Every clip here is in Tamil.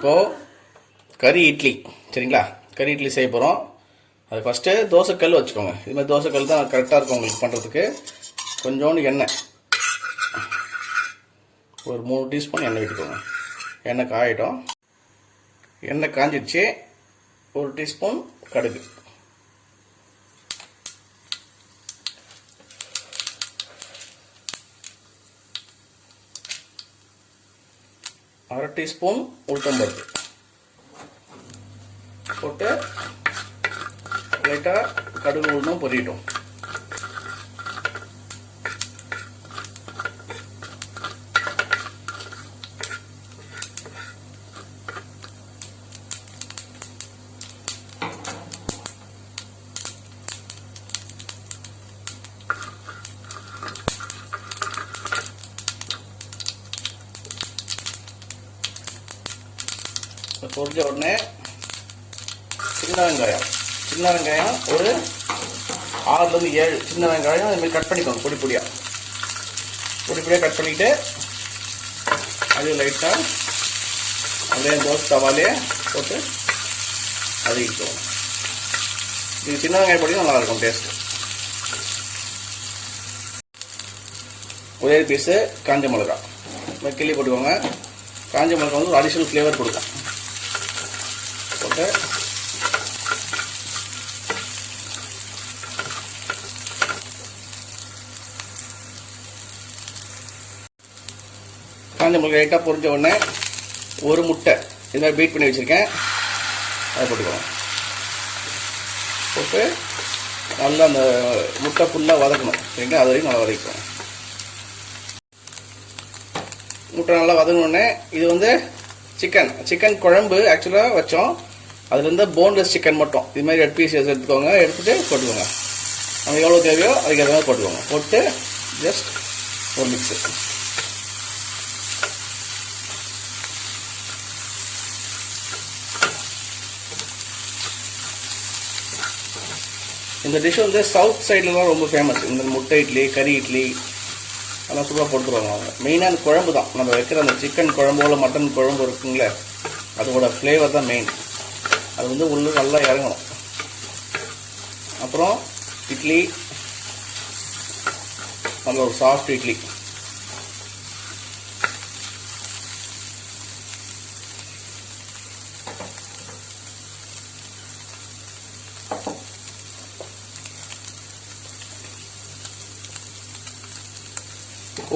இப்போது கறி இட்லி சரிங்களா, கறி இட்லி செய்ய போகிறோம். அது ஃபஸ்ட்டு தோசைக்கல் வச்சுக்கோங்க. இதுமாதிரி தோசைக்கல் தான் கரெக்டாக இருக்கும் உங்களுக்கு பண்ணுறதுக்கு. கொஞ்சோண்டு எண்ணெய், ஒரு 3 டீஸ்பூன் எண்ணெய் விட்டுக்கோங்க. எண்ணெய் காயிட்டோம். எண்ணெய் காஞ்சிடுச்சு. 1 டீஸ்பூன் கடுகு, அரை டீஸ்பூன் உளுத்தம்பருப்பு போட்டு லைட்டாக கடுகு உளுந்தும் பொரியட்டும். பொரிஞ்ச உடனே சின்ன வெங்காயம் ஒரு 6 to 7 சின்ன வெங்காயம் அதுமாதிரி கட் பண்ணிக்கோங்க. பொடி பொடியாக கட் பண்ணிவிட்டு அது லைட்டாக அப்படியே தோசை தவாலே போட்டு வதக்கிக்கோங்க. இது சின்ன வெங்காயம் பொடி நல்லாயிருக்கும் டேஸ்ட்டு. ஒரே பீஸு காஞ்ச மிளகா கிள்ளி போட்டுக்கோங்க. காஞ்ச மிளகா வந்து ஒரு அடிஷ்னல் ஃப்ளேவர் கொடுக்கும். போட்டு காஞ்ச மிளகாய் லைட்டாக பொரிஞ்ச உடனே ஒரு முட்டை இது மாதிரி பீட் பண்ணி வச்சுருக்கேன், அதை போட்டுக்கோங்க. போட்டு நல்லா அந்த முட்டை ஃபுல்லாக வதக்கணும் சரிங்களா, அது வரைக்கும் நல்லா வதக்கிக்கோங்க. முட்டை நல்லா வதங்கினோடனே இது வந்து சிக்கன் குழம்பு ஆக்சுவலாக வச்சோம். அதுலேருந்து போன்லெஸ் சிக்கன் மட்டும் இது மாதிரி 8 பீஸ் எடுத்துக்கோங்க. எடுத்துகிட்டு போட்டுக்கோங்க. நம்ம எவ்வளோ தேவையோ அதுக்கு எதாவது போட்டுக்கோங்க. போட்டு ஜஸ்ட் ஒரு மிக்ஸு. இந்த டிஷ் வந்து சவுத் சைட்லலாம் ரொம்ப ஃபேமஸ். இந்த முட்டை இட்லி, கறி இட்லி அதெல்லாம் சூப்பராக போட்டுருவாங்க அவங்க. மெயினாக அந்த குழம்பு தான், நம்ம வைக்கிற அந்த சிக்கன் குழம்போ இல்லை மட்டன் குழம்பு இருக்குங்களே, அதோட ஃப்ளேவர் தான் மெயின். அது வந்து உள்ளே நல்லா இறங்கணும். அப்புறம் இட்லி, நல்ல ஒரு சாஃப்ட் இட்லி.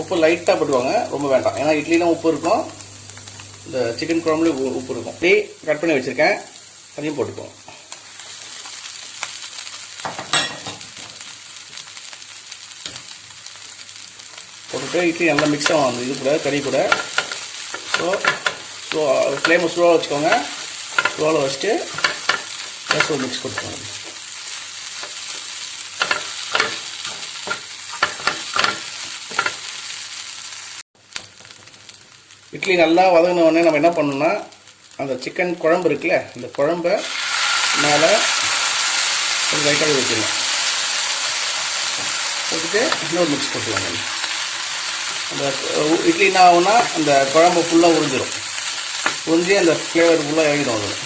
உப்பு லைட்டாக போட்டுவாங்க, ரொம்ப வேண்டாம். ஏன்னா இட்லிலாம் உப்பு இருக்கும், இந்த சிக்கன் குழம்புலேயும் உப்பு இருக்கும். இப்படி கட் பண்ணி வச்சுருக்கேன், அதையும் போட்டுக்குவோம். போட்டுட்டு இட்லி நல்லா மிக்ஸ் ஆகும் அந்த இது கூட, கறி கூட. ஸோ ஃப்ளேமை ஸ்லோவாக வச்சுக்கோங்க. ஸ்லோவில் வச்சுட்டு ஜஸ்ட் ஒரு மிக்ஸ் கொடுத்துக்கோங்க. இட்லி நல்லா வதங்கின உடனே நம்ம என்ன பண்ணணும்னா, அந்த சிக்கன் குழம்பு இருக்குல்ல, இந்த குழம்பை மேலே கொஞ்சம் லைட்டாக வச்சுக்கணும். போட்டுட்டு இன்னொரு மிக்ஸ் போட்டுவாங்க. அந்த இட்லி என்ன ஆகும்னா அந்த குழம்பு ஃபுல்லாக உறிஞ்சி அந்த ஃப்ளேவர் ஃபுல்லாக இறங்கிடும் அதில்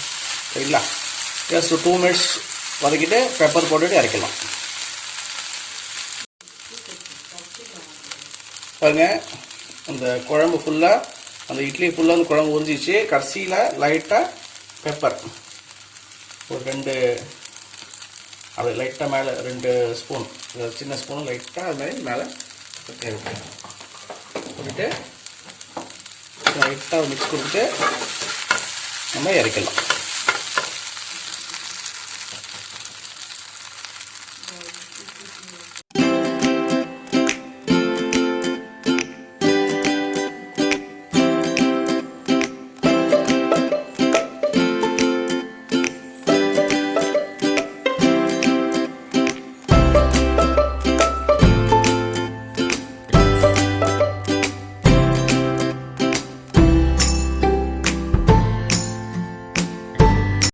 சரிங்களா. ஜஸ்ட் 2 minutes வதக்கிட்டு பெப்பர் போட்டுட்டு இறக்கலாம். பாருங்க, அந்த குழம்பு ஃபுல்லாக அந்த இட்லி ஃபுல்லாக அந்த குழம்பு உறிஞ்சிச்சு. கடைசியில் லைட்டாக பெப்பர் ஒரு 2 அது லைட்டாக மேலே 2 ஸ்பூன், சின்ன ஸ்பூன் லைட்டாக அது மாதிரி மேலே போட்டுட்டு லைட்டாக மிக்ஸ் கொடுத்துட்டு நம்ம இறக்கலாம்.